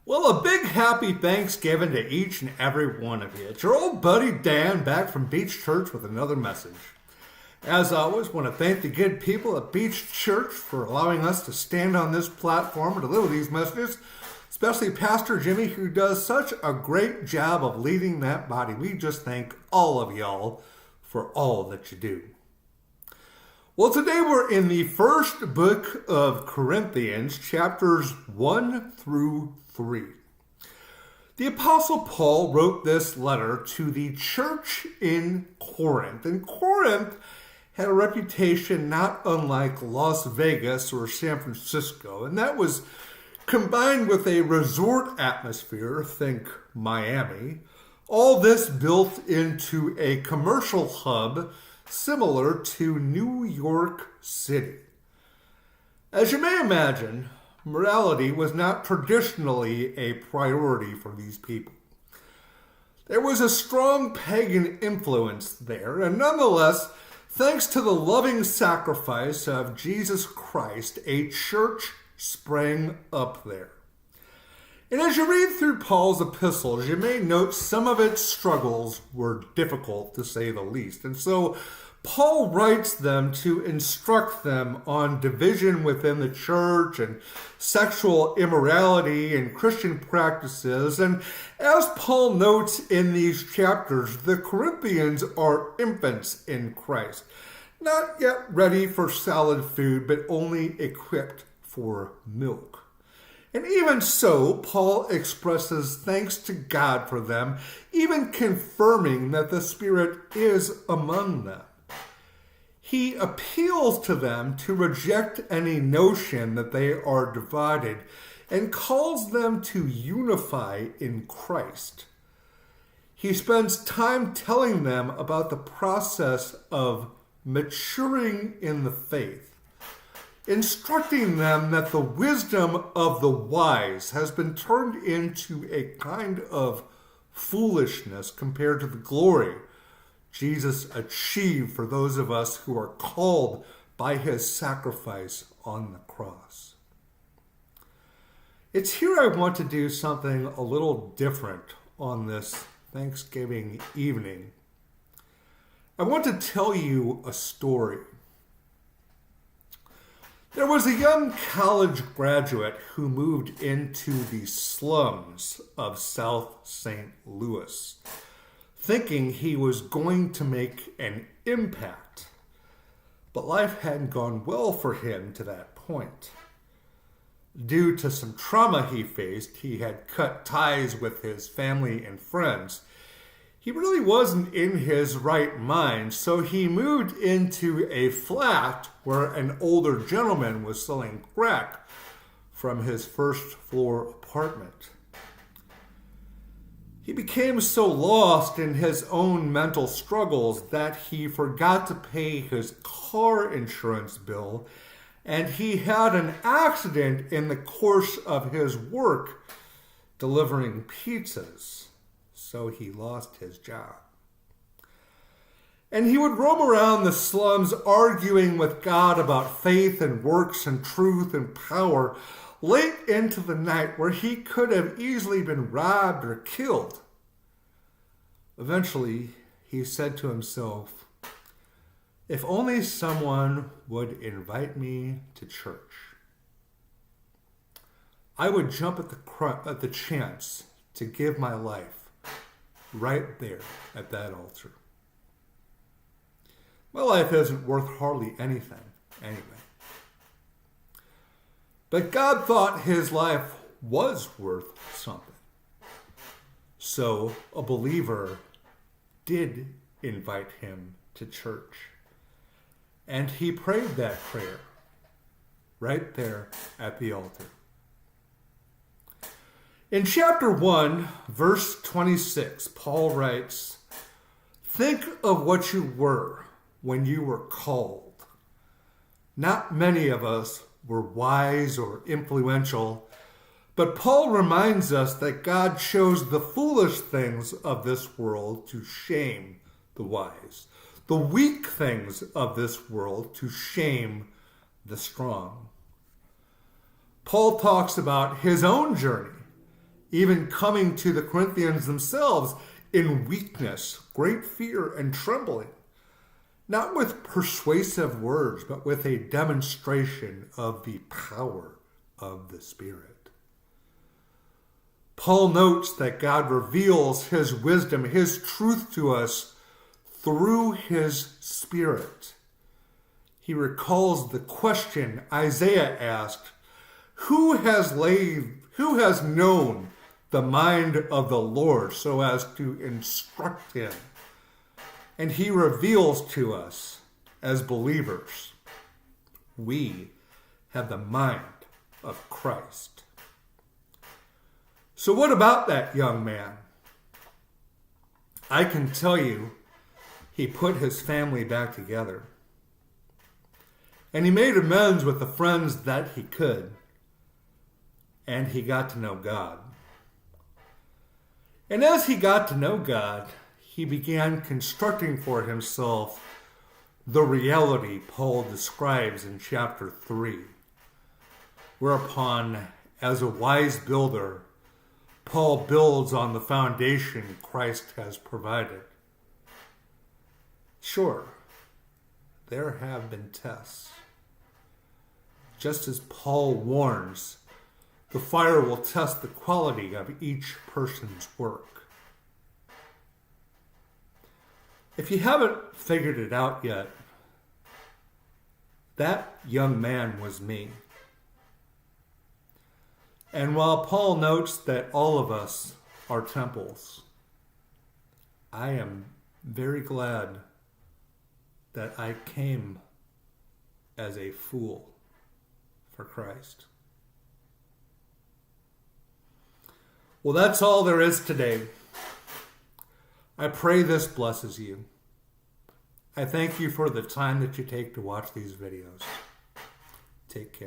Well, a big happy Thanksgiving to each and every one of you. It's your old buddy Dan back from Beach Church with another message. As always, want to thank the good people at Beach Church for allowing us to stand on this platform and deliver these messages, especially Pastor Jimmy, who does such a great job of leading that body. We just thank all of y'all for all that you do. Well, today we're in the first book of Corinthians, chapters 1 through 3. The Apostle Paul wrote this letter to the church in Corinth. And Corinth had a reputation not unlike Las Vegas or San Francisco. And that was combined with a resort atmosphere, think Miami. All this built into a commercial hub similar to New York City. As you may imagine, morality was not traditionally a priority for these people. There was a strong pagan influence there, and nonetheless, thanks to the loving sacrifice of Jesus Christ, a church sprang up there. And as you read through Paul's epistles, you may note some of its struggles were difficult, to say the least. And so Paul writes them to instruct them on division within the church and sexual immorality and Christian practices. And as Paul notes in these chapters, the Corinthians are infants in Christ, not yet ready for solid food, but only equipped for milk. And even so, Paul expresses thanks to God for them, even confirming that the Spirit is among them. He appeals to them to reject any notion that they are divided and calls them to unify in Christ. He spends time telling them about the process of maturing in the faith, instructing them that the wisdom of the wise has been turned into a kind of foolishness compared to the glory Jesus achieved for those of us who are called by his sacrifice on the cross. It's here I want to do something a little different on this Thanksgiving evening. I want to tell you a story. There was a young college graduate who moved into the slums of South St. Louis, thinking he was going to make an impact. But life hadn't gone well for him to that point. Due to some trauma he faced, he had cut ties with his family and friends. He really wasn't in his right mind, so he moved into a flat where an older gentleman was selling crack from his first floor apartment. He became so lost in his own mental struggles that he forgot to pay his car insurance bill, and he had an accident in the course of his work delivering pizzas. So he lost his job. And he would roam around the slums arguing with God about faith and works and truth and power late into the night, where he could have easily been robbed or killed. Eventually, he said to himself, if only someone would invite me to church, I would jump at the chance to give my life right there at that altar. My life isn't worth hardly anything anyway. But God thought his life was worth something. So a believer did invite him to church. And he prayed that prayer right there at the altar. In chapter 1, verse 26, Paul writes, think of what you were when you were called. Not many of us were wise or influential, but Paul reminds us that God chose the foolish things of this world to shame the wise, the weak things of this world to shame the strong. Paul talks about his own journey even coming to the Corinthians themselves in weakness, great fear, and trembling, not with persuasive words, but with a demonstration of the power of the Spirit. Paul notes that God reveals his wisdom, his truth to us through his Spirit. He recalls the question Isaiah asked, who has known the mind of the Lord so as to instruct him? And he reveals to us as believers, we have the mind of Christ. So what about that young man? I can tell you, he put his family back together. And he made amends with the friends that he could. And he got to know God. And as he got to know God, he began constructing for himself the reality Paul describes in chapter 3. Whereupon, as a wise builder, Paul builds on the foundation Christ has provided. Sure, there have been tests. Just as Paul warns, the fire will test the quality of each person's work. If you haven't figured it out yet, that young man was me. And while Paul notes that all of us are temples, I am very glad that I came as a fool for Christ. Well, that's all there is today. I pray this blesses you. I thank you for the time that you take to watch these videos. Take care.